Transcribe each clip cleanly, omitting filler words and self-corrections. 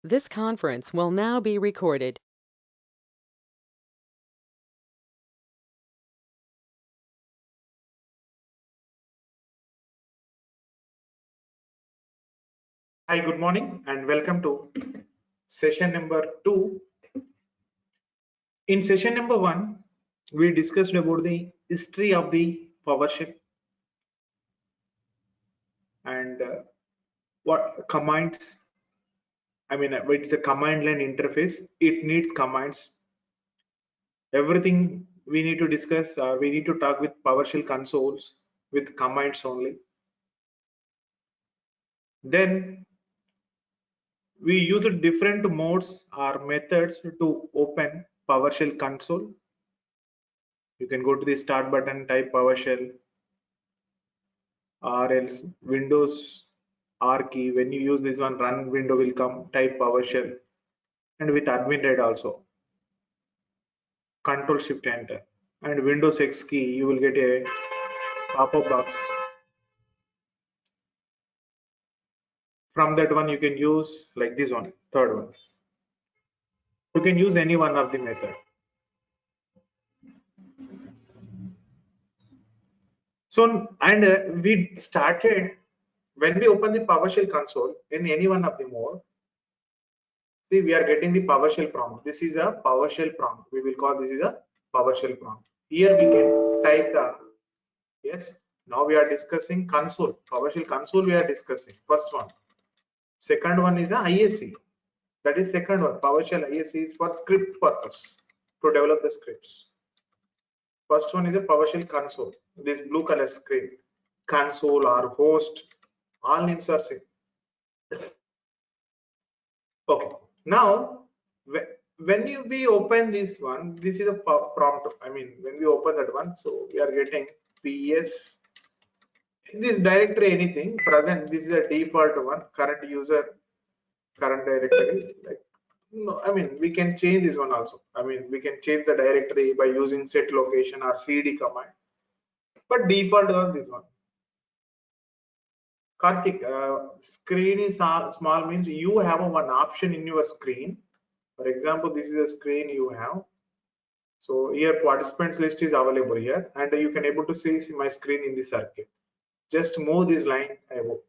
This conference will now be recorded. Hi, good morning and welcome to session number 2. In session number 1, we discussed about the history of the PowerShell and what commands, it's a command line interface. It needs commands. Everything we need to discuss, we need to talk with PowerShell consoles with commands only. Then we use different modes or methods to open PowerShell console. You can go to the start button, type PowerShell, or else Windows R key. When you use this one, run window will come, type PowerShell, and with admin red also, Control Shift Enter, and Windows X key, you will get a pop-up box. From that one, you can use like this one, third one. You can use any one of the method. So, and we started when we open the PowerShell console in any one of the mode. See, we are getting the PowerShell prompt. This is a PowerShell prompt. We will call this is a PowerShell prompt. Here we can type the yes. Now we are discussing console. PowerShell console we are discussing. First one. Second one is the ISE. That is second one. PowerShell ISE is for script purpose to develop the scripts. First one is a PowerShell console. This blue color screen. Console or host. All names are same. Okay. Now, when we open this one, this is a prompt. When we open that one, so we are getting PS. This directory anything present. This is a default one. Current user, current directory. Like no, we can change this one also. We can change the directory by using set location or cd command. But default on this one. Karthik, screen is small means you have one option in your screen. For example, this is a screen you have. So here participants list is available here, and you can able to see my screen in the circuit. Just move this line,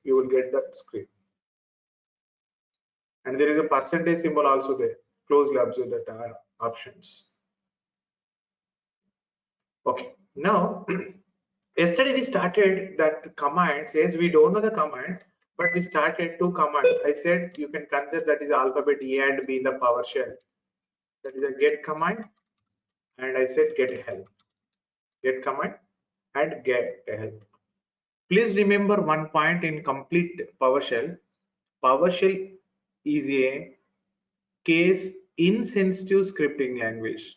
you will get that screen. And there is a percentage symbol also there. Closely observe that options. Okay, now yesterday we started that commands. Yes, we don't know the command, but we started two commands. I said you can consider that is alphabet A and B in the PowerShell. That is a get command, and I said get help. Get command and get help. Please remember one point in complete PowerShell. PowerShell is a case insensitive scripting language.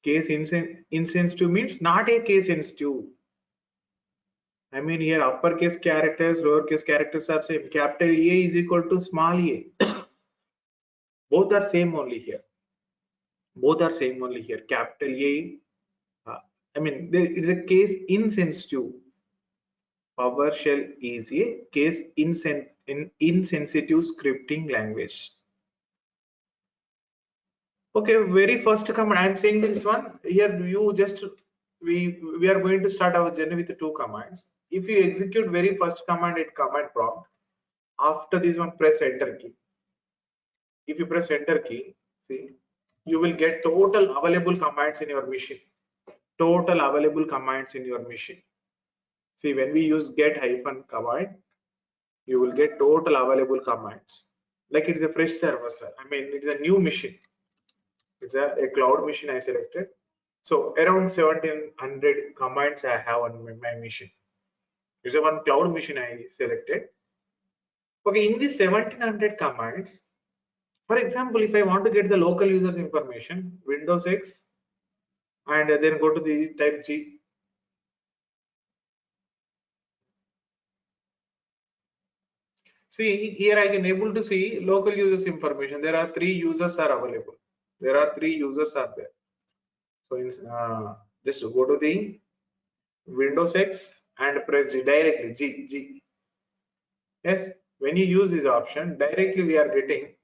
Case insensitive means not a case sensitive. Here uppercase characters, lowercase characters are same. Capital A is equal to small a. Both are same only here. Both are same only here. Capital A. It's a case insensitive. PowerShell is a case insensitive scripting language. Okay, very first command. I'm saying this one here. You just we are going to start our journey with the two commands. If you execute very first command at command prompt, after this one press enter key. If you press enter key, see you will get total available commands in your machine. Total available commands in your machine. See, when we use get hyphen command, you will get total available commands. Like it's a fresh server, sir. It's a new machine. It's a cloud machine I selected. So around 1700 commands I have on my machine. It's a one cloud machine I selected. Okay, in these 1700 commands, for example, if I want to get the local users information, Windows X, and then go to the type G. See, here I can able to see local users information. There are 3 users are available. There are 3 users are there. So just go to the Windows X and press G directly G. Yes, when you use this option directly, we are getting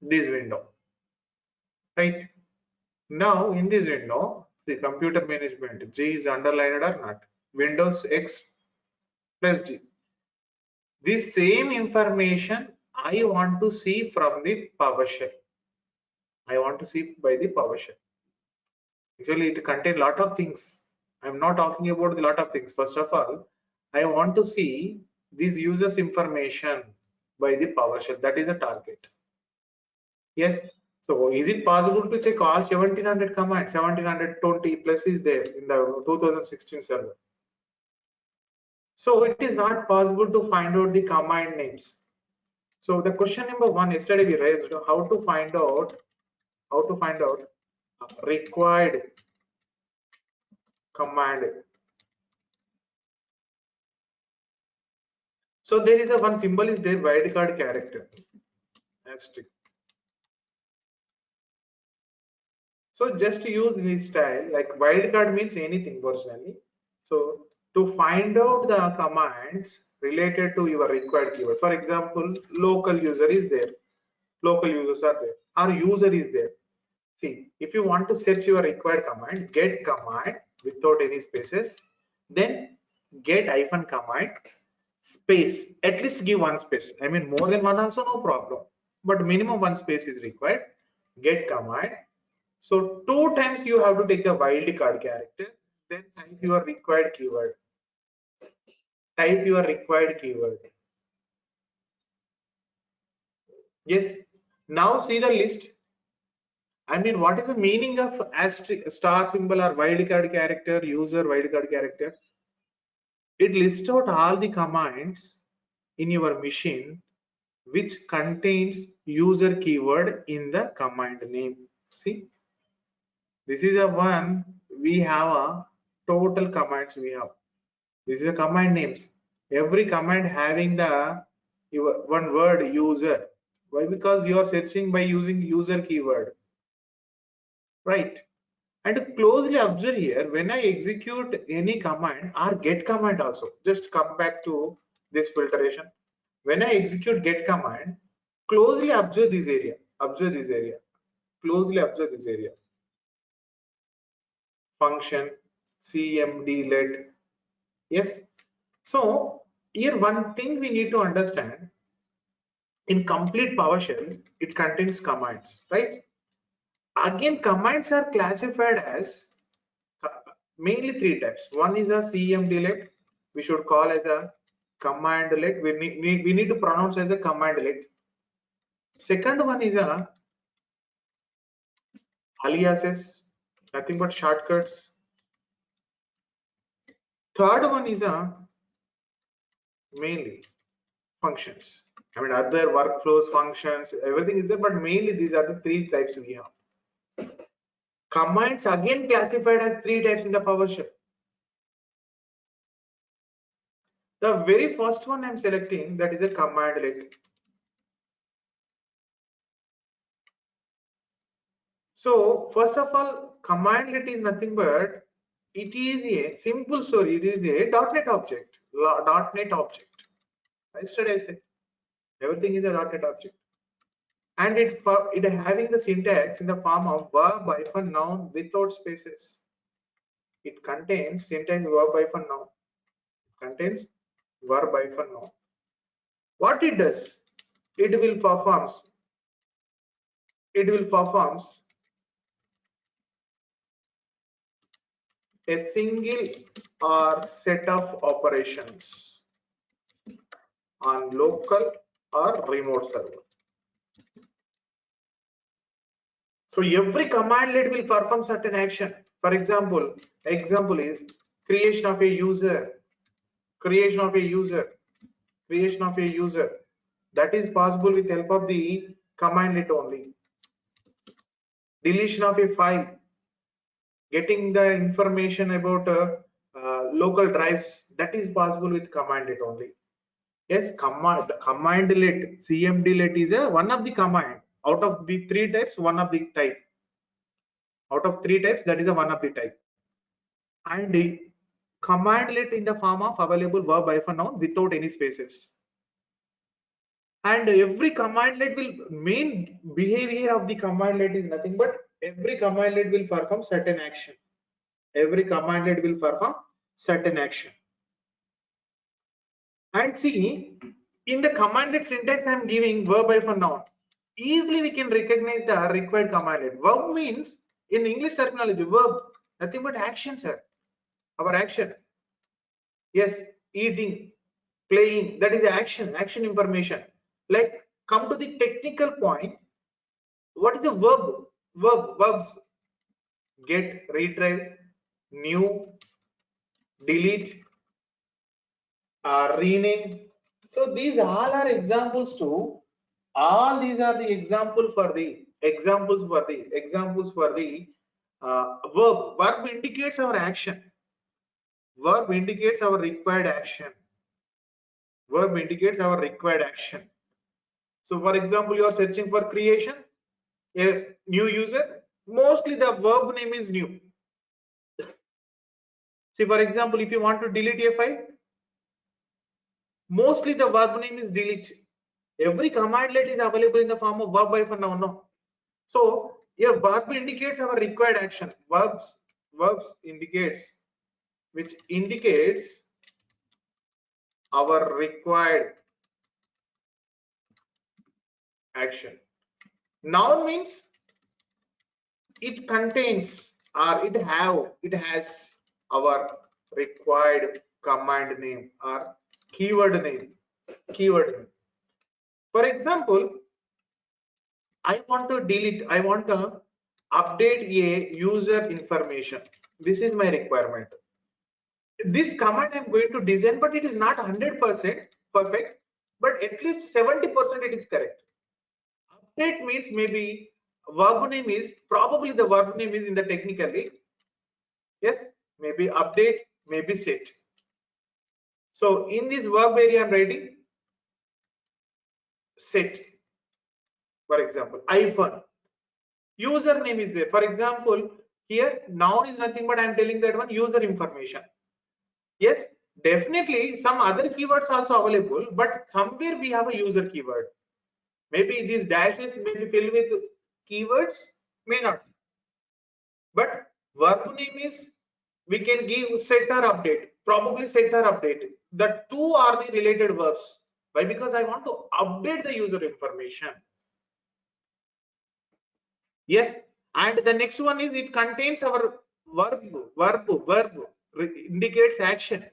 this window, right? Now in this window, the computer management, G is underlined or not? Windows X plus G. This same information I want to see from the PowerShell. I want to see by the PowerShell. Actually, it contains a lot of things. I'm not talking about a lot of things. First of all, I want to see these users information by the PowerShell. That is a target. Yes. So is it possible to check all 1700 commands? 1720 plus is there in the 2016 server. So it is not possible to find out the command names. So the question number one yesterday we raised how to find out required command. So there is a one symbol is there wildcard character asterisk. So just use this style like wildcard means anything personally. So to find out the commands related to your required keyword, for example, local user is there, local users are there, or user is there. See, if you want to search your required command, get command without any spaces, then get hyphen command space, at least give one space. I mean, more than one also no problem, but minimum one space is required. Get command. So two times you have to take the wildcard character, then type your required keyword. Type your required keyword. Yes. Now see the list. I mean, what is the meaning of asterisk, star symbol or wildcard character, user wildcard character? It lists out all the commands in your machine which contains user keyword in the command name. See, this is a one we have a total commands we have. This is a command names. Every command having the your one word user. Why? Because you are searching by using user keyword, right? And closely observe here when I execute any command or get command also. Just come back to this filtration. When I execute get command, closely observe this area. Observe this area. Closely observe this area. Function cmd let. Yes. So here one thing we need to understand in complete PowerShell, it contains commands, right? Again, commands are classified as mainly three types. One is a cmd let, we should call as a command let. We need to pronounce as a command let. Second one is a aliases, nothing but shortcuts. Third one is a mainly functions. I mean, other workflows, functions, everything is there, but mainly these are the three types we have. Commands again classified as three types in the PowerShell. The very first one I'm selecting, that is a command let. So first of all, command let is nothing but it is a simple story. It is a .NET object. .NET object. Yesterday I said everything is a .NET object, and it having the syntax in the form of verb hyphen noun without spaces. It contains syntax verb hyphen noun. It contains verb hyphen noun. What it does? It will performs. It will performs a single or set of operations on local or remote server. So every command let will perform certain action. For example, example is creation of a user, creation of a user, creation of a user. That is possible with help of the command let only. Deletion of a file, getting the information about local drives, that is possible with command let only. Yes, command let, cmd let is a one of the command out of the three types, one of the type. Out of three types, that is a one of the type. And the command let in the form of available verb hyphen noun without any spaces. And every commandlet will, main behavior of the commandlet is nothing but every commandlet will perform certain action. Every commandlet will perform certain action. And see, in the commandlet syntax I am giving verb hyphen noun. Easily we can recognize the required commandlet. Verb means, in English terminology, verb nothing but action, sir. Our action. Yes, eating, playing, that is action information. Like, come to the technical point. What is the verb? Verbs: get, retrieve, new, delete, rename. So these all are examples to, all these are the examples for the verb. Verb indicates our action. Verb indicates our required action. Verb indicates our required action. So for example, you are searching for creation, a new user. Mostly the verb name is new. See, for example, if you want to delete a file, mostly the verb name is delete. Every commandlet is available in the form of verb hyphen noun. No. So your verb indicates our required action. Verbs indicates, which indicates our required action. Noun means it contains, or it has our required command name or keyword name. For example, I want to update a user information. This is my requirement. This command I'm going to design, but it is not 100% perfect, but at least 70% it is correct. Update means maybe verb name is, probably the verb name is in the technically. Yes, maybe update, maybe set. So in this verb area I'm writing set. For example, iPhone. Username is there. For example, here noun is nothing but I am telling that one user information. Yes, definitely some other keywords also available, but somewhere we have a user keyword. Maybe these dashes may be filled with keywords, may not. But verb name is, we can give set or update, probably set or update. The two are the related verbs. Why? Because I want to update the user information. Yes, and the next one is it contains our verb indicates action.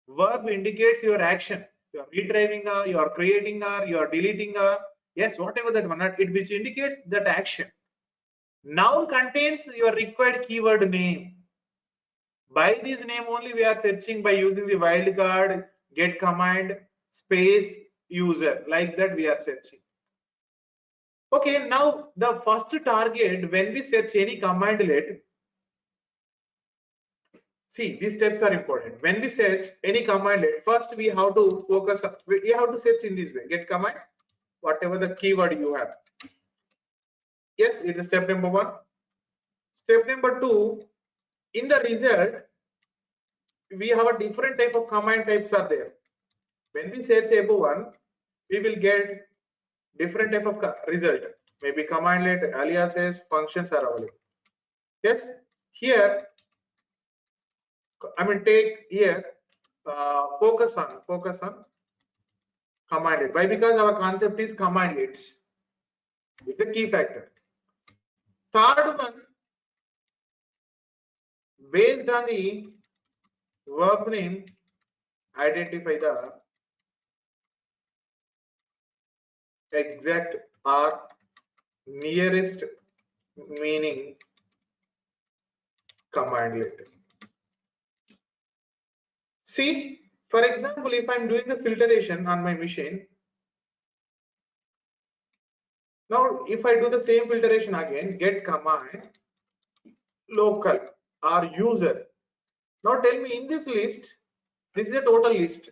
Verb indicates your action. You are retrieving or you are creating or you are deleting or, yes, whatever that one, it which indicates that action. Noun contains your required keyword name. By this name only we are searching by using the wildcard, get command, space, user, like that we are searching. Okay, now the first target when we search any commandlet, see these steps are important. When we search any commandlet, first we have to focus, we have to search in this way, get command, whatever the keyword you have. Yes, it is step number 1. Step number 2, in the result, we have a different type of command types are there. When we search above one, we will get different type of result. Maybe commandlet, aliases, functions are available. Yes, here I mean take here focus on commandlet. Why? Because our concept is commandlets. It's a key factor. Third one, based on the verb name, identify the exact or nearest meaning commandlet. See, for example, if I'm doing the filtration on my machine, now if I do the same filtration again, get command local or user. Now tell me, in this list, this is a total list.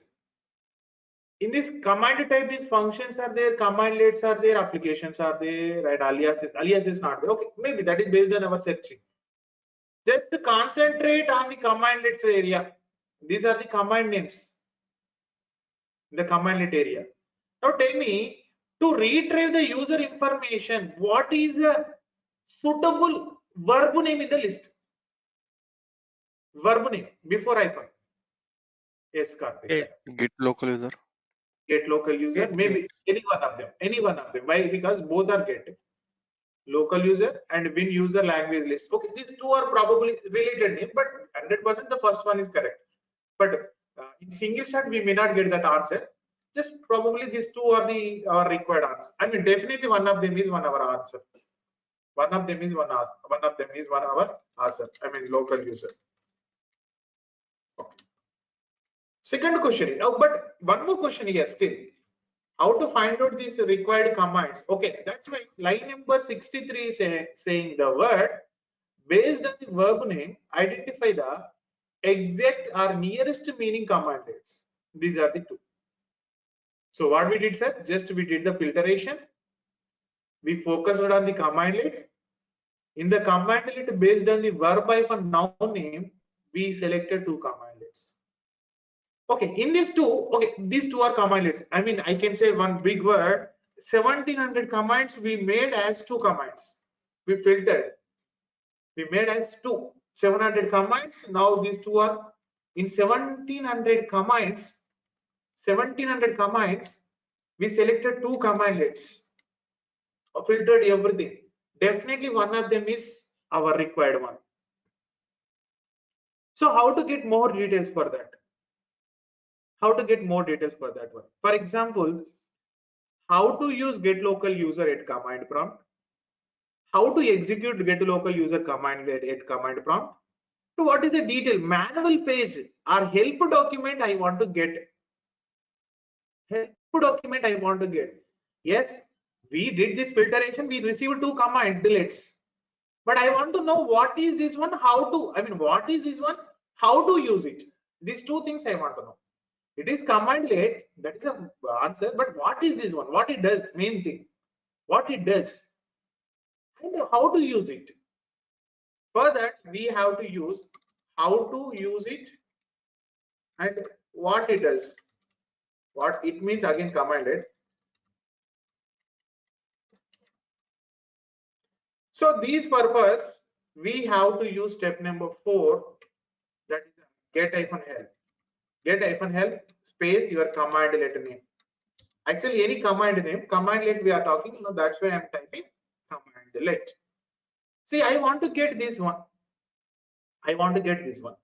In this command type, these functions are there, commandlets are there, applications are there, right? Alias is not there. Okay, maybe that is based on our searching. Just to concentrate on the commandlets area. These are the command names. The commandlet area. Now tell me, To retrieve the user information, what is a suitable verb name in the list? Verb name before hyphen. Yes, Karthik. Get local user. Get local user, maybe any one of them. Any one of them. Why? Because both are get. Local user and win user language list. Okay, these two are probably related name, but 100% the first one is correct. But in single shot, we may not get that answer. Just probably these two are the our required answer. I mean, definitely one of them is one our answer. One of them is one of them is one our answer. I mean, local user. Okay. Second question. Oh, but one more question here still. How to find out these required commands? Okay, that's why line number 63 is saying the word based on the verb name, identify the exact or nearest meaning commandlets. These are the two. So what we did, sir? Just we did the filtration. We focused on the commandlet. In the commandlet based on the verb hyphen noun name, we selected two commandlets. Okay, in these two, okay, these two are commandlets. I mean, I can say one big word. 1700 commands we made as two commands. We filtered. We made as two. 700 commands. Now these two are in 1700 commands. 1700 commands. We selected two commandlets. Filtered everything. Definitely one of them is our required one. So how to get more details for that? How to get more details for that one? For example, how to use get local user at command prompt, how to execute get local user command at command prompt. So what is the detail? Manual page or help document I want to get. Help document I want to get. Yes, we did this filtration. We received two command deletes. But I want to know what is this one, how to, I mean, what is this one, how to use it. These two things I want to know. It is commandlet, that is a answer, but what is this one? What it does, main thing. What it does and how to use it. For that, we have to use how to use it and what it does. What it means again commandlet. So these purpose, we have to use step number 4, that is get hyphen help. Get hyphen help space your commandlet name. Actually, any commandlet we are talking, no, that's why I'm typing commandlet. See, I want to get this one. I want to get this one.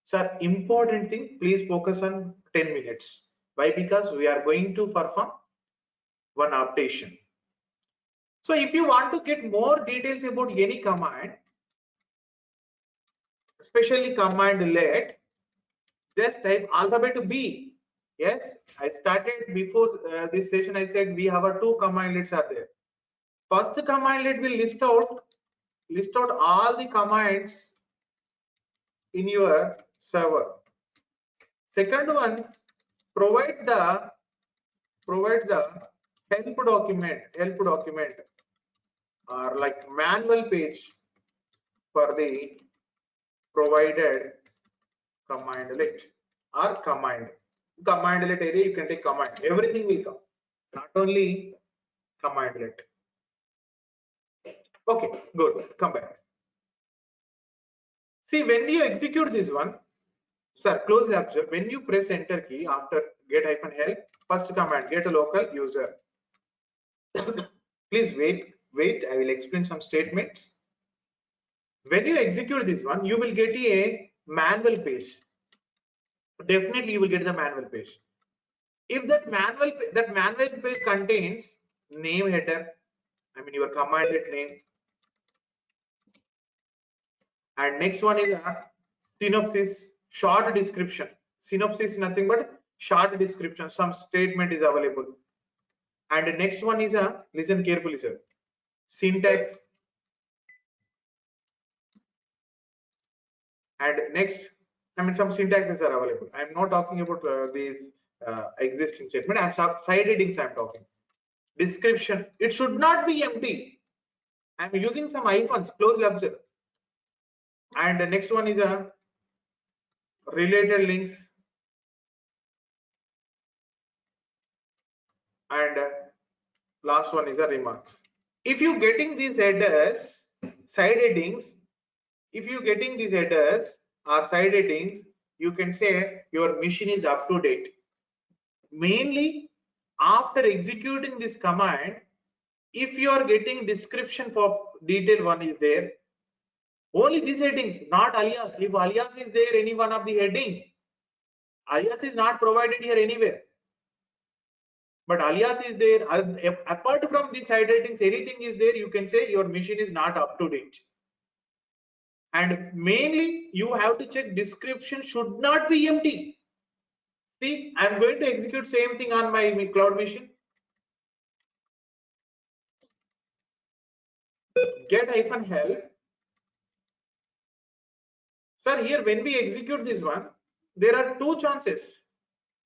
Sir, important thing, please focus on 10 minutes. Why? Because we are going to perform one updation. So if you want to get more details about any command, especially command let, just type alphabet B. Yes, I started before this session. I said we have a two commandlets are there. First commandlet will list out all the commands in your server. Second one provides the help document or like manual page for the provided commandlet or commandlet area. You can take command, everything will come, not only commandlet. Okay, good, come back. See, when you execute this one, sir, closely observe, when you press enter key after get hyphen help, first command get a local user. Please wait, I will explain some statements. When you execute this one, you will get a manual page. Definitely you will get the manual page. If that manual page contains name header, I mean your commandlet name, and next one is a synopsis, short description. Synopsis is nothing but short description, some statement is available. And the next one is a, listen carefully sir, syntax. And next, I mean some syntaxes are available. I'm not talking about these existing statement. I'm side headings I'm talking. Description, it should not be empty. I'm using some icons, closely observe. And the next one is a related links and Last one is the remarks. If you getting these headers, side headings, if you getting these headers or side headings, you can say your machine is up to date. Mainly after executing this command, if you are getting description for detail one is there, only these headings, not alias. If alias is there, any one of the heading, alias is not provided here anywhere. But alias is there. Apart from the side headings, anything is there, you can say your machine is not up to date. And mainly you have to check description should not be empty. See, I'm going to execute same thing on my cloud machine. Get hyphen help. Sir, here when we execute this one, there are two chances.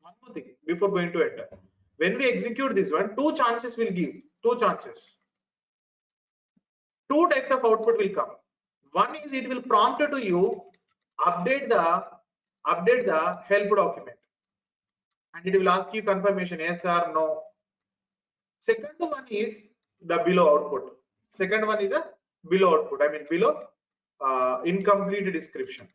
One more thing before going to enter. When we execute this one, two chances will give. Two chances. Two types of output will come. One is it will prompt to you update the help document, and it will ask you confirmation yes or no. Second one is the below output. Second one is a below output. I mean below incomplete description.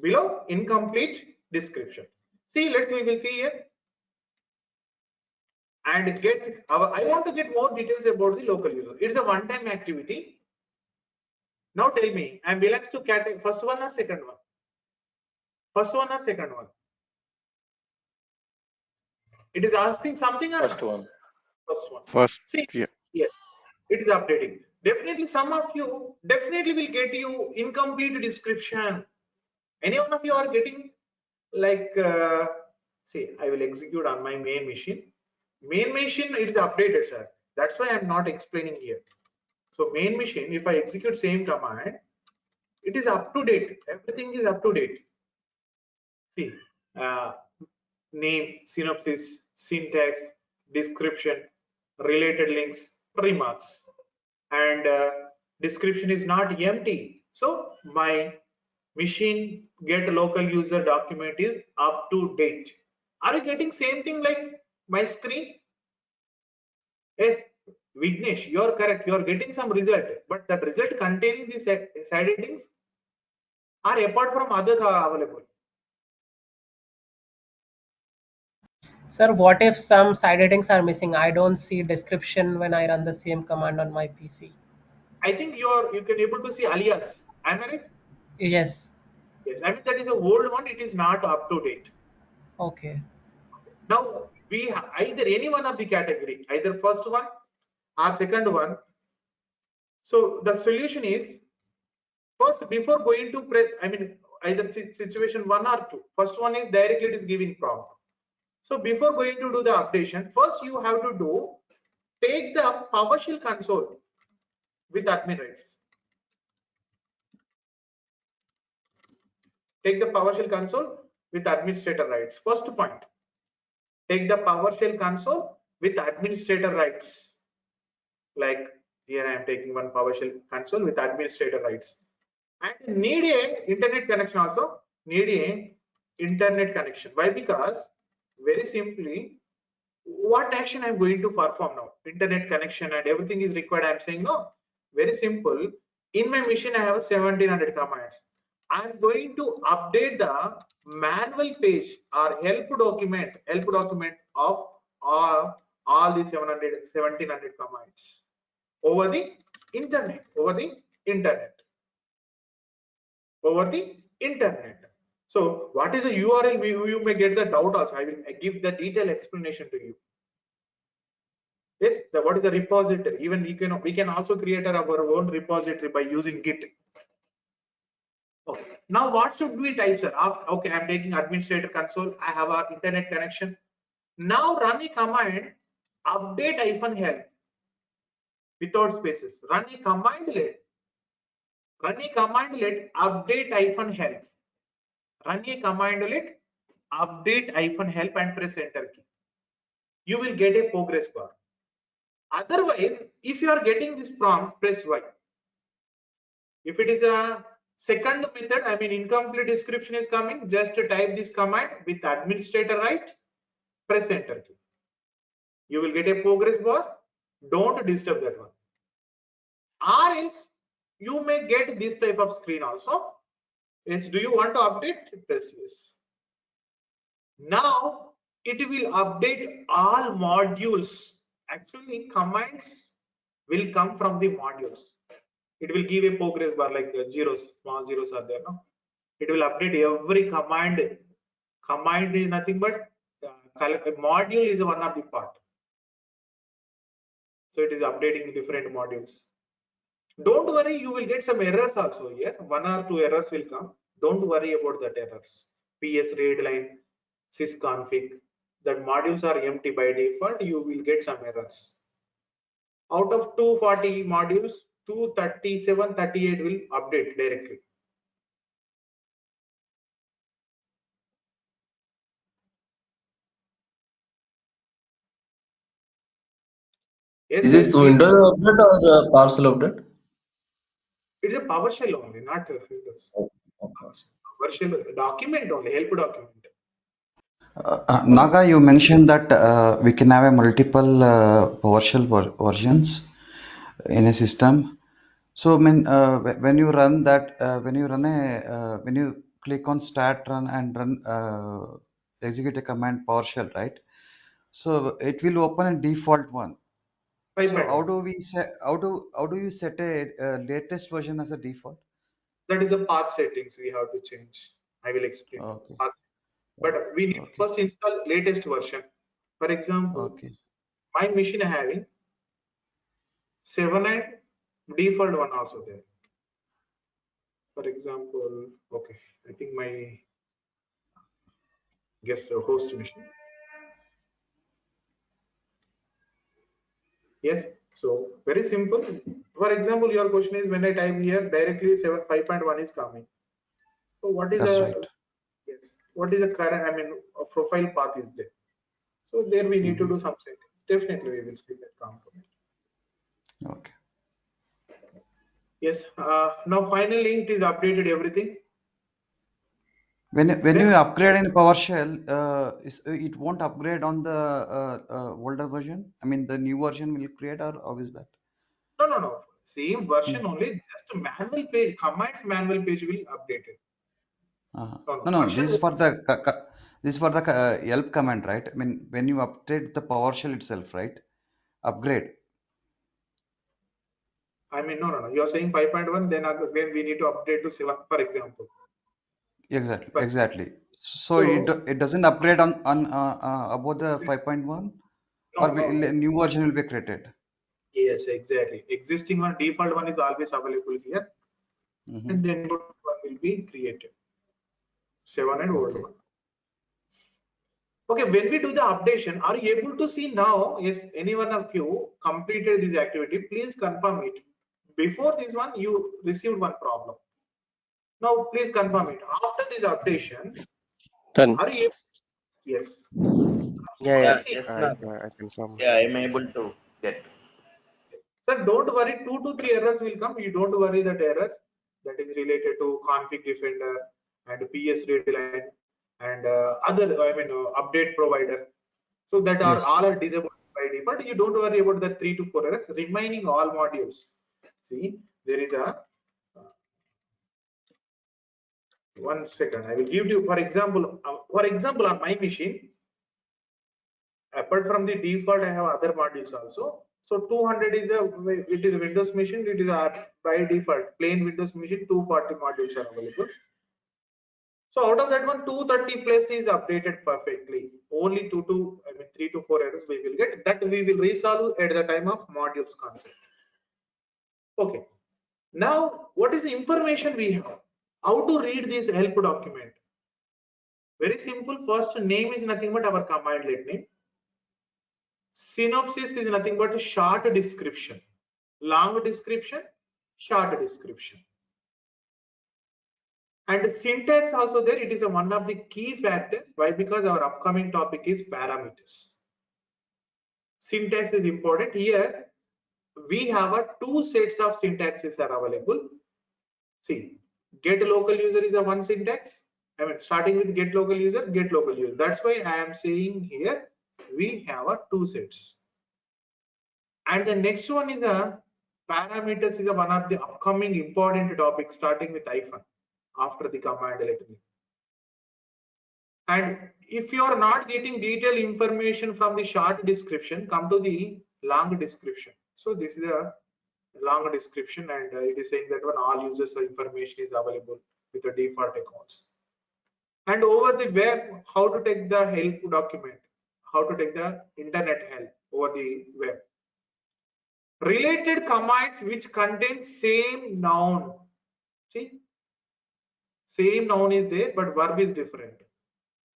Below incomplete description. See, we will see here and get our. I want to get more details about the local user. It is a one-time activity. Now tell me, I belongs to category first one or second one? First one or second one? It is asking something or First not? one. First one. First, See, yeah. yes, it is updating. Definitely, some of you definitely will get you incomplete description. Any one of you are getting like, see, I will execute on my main machine. Main machine it is updated, sir. That's why I'm not explaining here. So main machine, if I execute same command, it is up to date. Everything is up to date. See, name, synopsis, syntax, description, related links, remarks, and description is not empty. So my machine get local user document is up to date. Are you getting same thing like my screen? Yes, Vignesh, you are correct. You are getting some result, but that result containing these side headings are apart from others are available. Sir, what if some side headings are missing? I don't see description when I run the same command on my PC. I think you can able to see alias. Am I right? Yes. Yes. I mean that is a old one. It is not up to date. Okay. Now we have either any one of the category, either first one or second one. So the solution is first before going to press. I mean either situation one or two. First one is directly it is giving prompt. So before going to do the updation, first you have to do take the PowerShell console with admin rights. Take the PowerShell console with administrator rights. First point. Take the PowerShell console with administrator rights. Like here I am taking one PowerShell console with administrator rights. And need a internet connection also. Need a internet connection. Why? Because very simply, what action I'm going to perform now? Internet connection and everything is required. I'm saying no. Very simple. In my machine, I have a 1700 commands. I'm going to update the manual page or help document of all the 1700 commands over the internet. So what is the URL? You may get the doubt also. I will give the detailed explanation to you. Yes, what is the repository? Even we can also create our own repository by using Git. Okay. Now what should we type, sir? Okay, I'm taking administrator console. I have an internet connection. Now run a command update -help without spaces. Run a command let update -help. Run a command let update -help and press enter key. You will get a progress bar. Otherwise, if you are getting this prompt, press Y. If it is a second method, I mean incomplete description is coming, just type this command with administrator right, press enter key. You will get a progress bar. Don't disturb that one. Or else you may get this type of screen also. Yes, do you want to update? Press yes. Now it will update all modules. Actually, commands will come from the modules. It will give a progress bar like zeros, small zeros are there. No? It will update every command. Command is nothing but module is one of the part. So it is updating different modules. Don't worry, you will get some errors also here. One or two errors will come. Don't worry about that errors. PS readline, sysconfig, that modules are empty by default. You will get some errors. Out of 240 modules, 237, 38 will update directly. Yes, Is yes, this please. Windows update or the Powershell update? It's a PowerShell only, not Windows. PowerShell document only, help document. Okay. Naga, you mentioned that we can have a multiple PowerShell versions in a system. So, I mean, when you run that, when you click on Start Run and run execute a command PowerShell, right? So it will open a default one. So how 5.1. do we set? How do you set a latest version as a default? That is a path settings we have to change. I will explain. Okay. Path. But we need to Okay. first install latest version. For example, Okay. my machine having 7 and default one also there. For example, okay, I think my guest host machine. Yes, so very simple. For example, your question is when I type here directly 7 5.1 is coming. So what is That's a right. yes? What is the current? I mean, a profile path is there. So there we need to Mm-hmm. do some settings. Definitely, we will see that component. Okay. Yes. Now finally, it is updated everything. When Then you upgrade in PowerShell, it won't upgrade on the older version. I mean, the new version will create, or how is that? no. Same Hmm. version only. Just a manual page, commands manual page will update it. No. No. Version. This is for the this is for the help command, right? I mean, when you update the PowerShell itself, right? Upgrade. I mean, no. You are saying 5.1. Then again, we need to update to 7, for example. Exactly. But Exactly. So so it doesn't upgrade on above the 5.1, or will no. a new version will be created. Yes, exactly. Existing one, default one is always available here, Mm-hmm. and then good one will be created. 7 and old Okay. one. Okay, when we do the updation, are you able to see now? Yes, any one of you completed this activity, please confirm it. Before this one, you received one problem. Now, please confirm it. After this updation, Done. are you able? Yes. Yeah, Able yeah. to see? Yes, I sir. I confirm. Yeah, I'm able to get. Sir, don't worry, 2 to 3 errors will come. You don't worry that errors that is related to config defender and PS readline and other, I mean, update provider. So that are Yes. all are disabled by default. You don't worry about the 3 to 4 errors. Remaining all modules. See, there is a 1 second. I will give you, for example, on my machine, apart from the default, I have other modules also. So 200 is it is a Windows machine. It is a by default plain Windows machine. 240 modules are available. So out of that one, 230 plus is updated perfectly. Only 3 to 4 errors we will get. That we will resolve at the time of modules concept. Okay. Now, what is the information we have? How to read this help document? Very simple. First name is nothing but our command let name. Synopsis is nothing but a short description. Long description, short description. And syntax also there, it is one of the key factors. Why? Because our upcoming topic is parameters. Syntax is important. Here we have two sets of syntaxes are available. See, get local user is a one syntax. I mean, starting with get local user, get local user. That's why I am saying here we have a two sets. And the next one is a parameters is a one of the upcoming important topics starting with hyphen after the command element. And if you are not getting detailed information from the short description, come to the long description. So this is a long description, and it is saying that when all users information is available with the default accounts. And over the web, how to take the help document, how to take the internet help over the web. Related commands which contain same noun. See, same noun is there, but verb is different.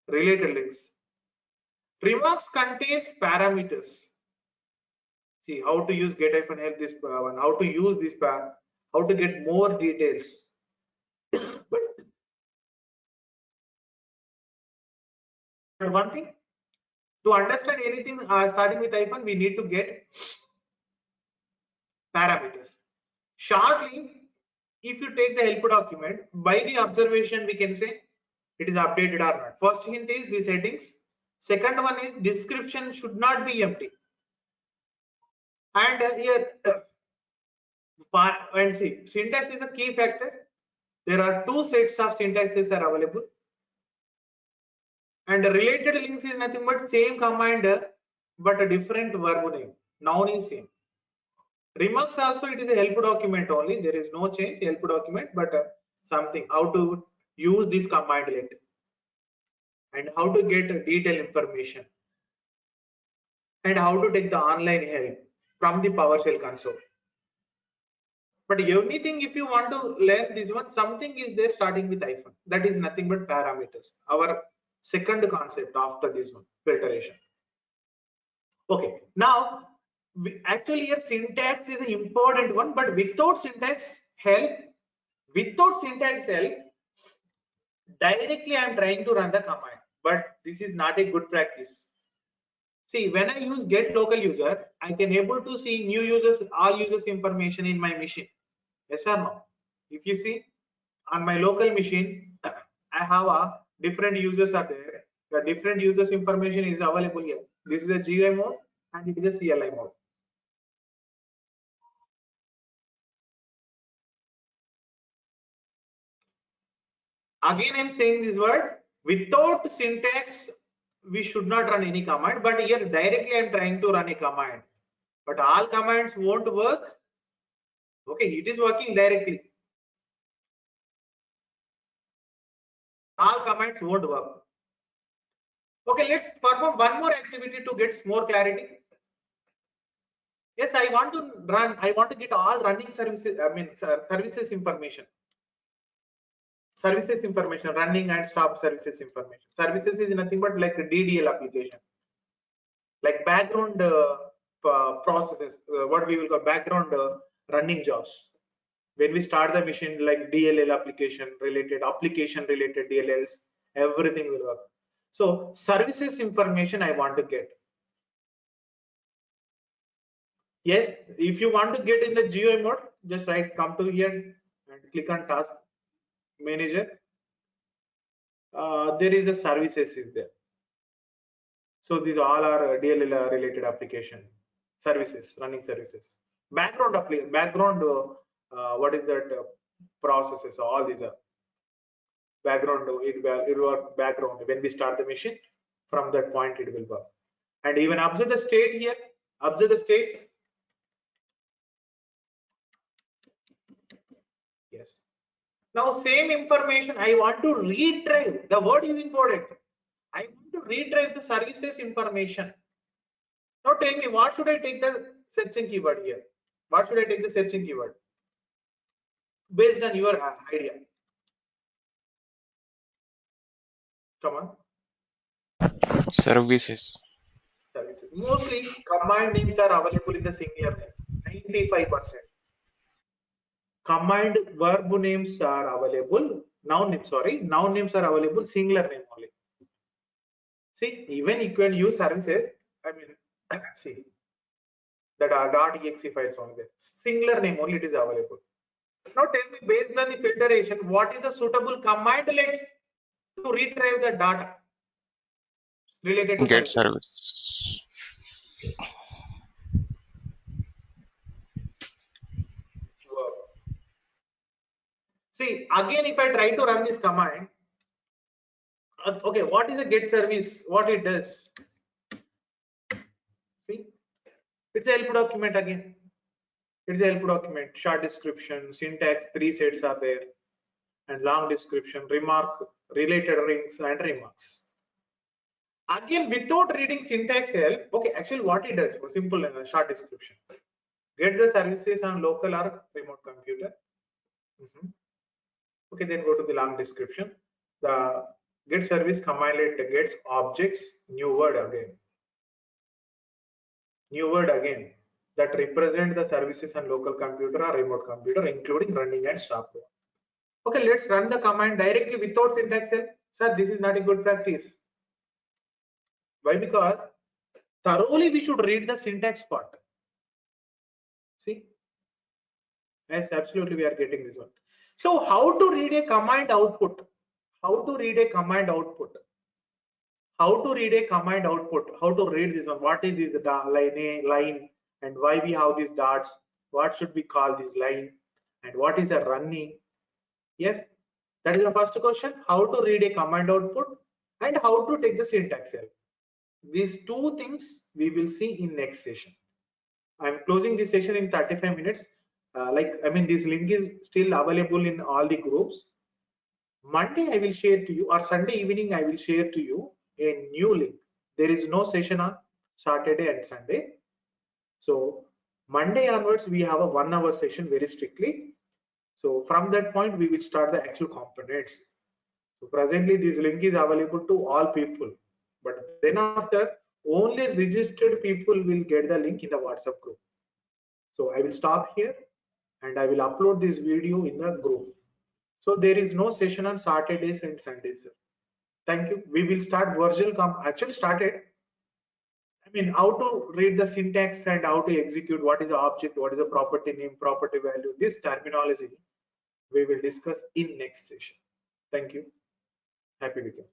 Related links. Remarks contains parameters. See how to use get hyphen help this one, how to use this how to get more details. But one thing, to understand anything starting with hyphen, we need to get parameters. Shortly, if you take the help document, by the observation, we can say it is updated or not. First hint is these headings. Second one is description should not be empty. And here, and see, syntax is a key factor. There are two sets of syntaxes are available. And related links is nothing but same command, but a different verb name. Noun is same. Remarks also, it is a help document only. There is no change, help document, but something how to use this command let and how to get detailed information and how to take the online help from the PowerShell console. But anything, if you want to learn this one, something is there starting with hyphen. That is nothing but parameters. Our second concept after this one, filtration. Okay, now actually here syntax is an important one, but without syntax help, directly I am trying to run the command, but this is not a good practice. See, when I use get local user, I can able to see new users, all users information in my machine. Yes or no? If you see on my local machine, I have a different users are there. The different users information is available here. This is a GUI mode and it is a CLI mode. Again, I'm saying this word, without syntax, we should not run any command, but here directly I'm trying to run a command, but all commands won't work. Okay, it is working directly. All commands won't work. Okay, let's perform one more activity to get more clarity. Yes, I want to get all running services, services information. Services information, running and stop services information. Services is nothing but like a DDL application, like background processes, what we will call background running jobs. When we start the machine, like DLL application related DLLs, everything will work. So services information I want to get. Yes, if you want to get in the GUI mode, just come to here and click on task manager. There is a services is there. So these all are DLL related application services, running services. Background what is that processes? All these are background. It will work background when we start the machine. From that point, it will work. And even observe the state here. Observe the state. Yes. Now same information I want to retrieve. The word is important. I want to retrieve the services information. Now tell me, what should I take the searching keyword here? What should I take the searching keyword? Based on your idea. Come on. Services. Services. Mostly command names are available in the singular name. 95%. Command verb names are available. Noun names are available singular name only. See, even you can use services. I mean, see that are .exe files on there. Singular name only it is available. Now tell me, based on the filtration, what is a suitable command let to retrieve the data related to Get services? service. See, again, if I try to run this command, okay, what is a get service? What it does? See, it's a help document again. It's a help document, short description, syntax, 3 sets are there, and long description, remark, related rings, and remarks. Again, without reading syntax help, okay, actually what it does, simple short description. Get the services on local or remote computer. Okay, then go to the long description. The get service commandlet gets objects, new word again that represent the services on local computer or remote computer, including running and stop. Okay, let's run the command directly without syntax help. Sir, this is not a good practice. Why? Because thoroughly we should read the syntax part. See, yes, absolutely, we are getting this one. So how to read a command output? How to read a command output? How to read a command output? How to read this one? What is this line, and why we have these dots? What should we call this line? And what is a running? Yes, that is the first question. How to read a command output and how to take the syntax help. These two things we will see in next session. I'm closing this session in 35 minutes. This link is still available in all the groups. Monday I will share to you, or Sunday evening I will share to you a new link. There is no session on Saturday and Sunday. So Monday onwards we have a 1 hour session very strictly. So from that point we will start the actual components. So presently this link is available to all people, but then after only registered people will get the link in the WhatsApp group. So I will stop here and I will upload this video in the group. So there is no session on Saturdays and Sundays. Thank you. We will start virtual actually started. How to read the syntax and how to execute, what is the object, what is the property name, property value, this terminology we will discuss in next session. Thank you. Happy weekend.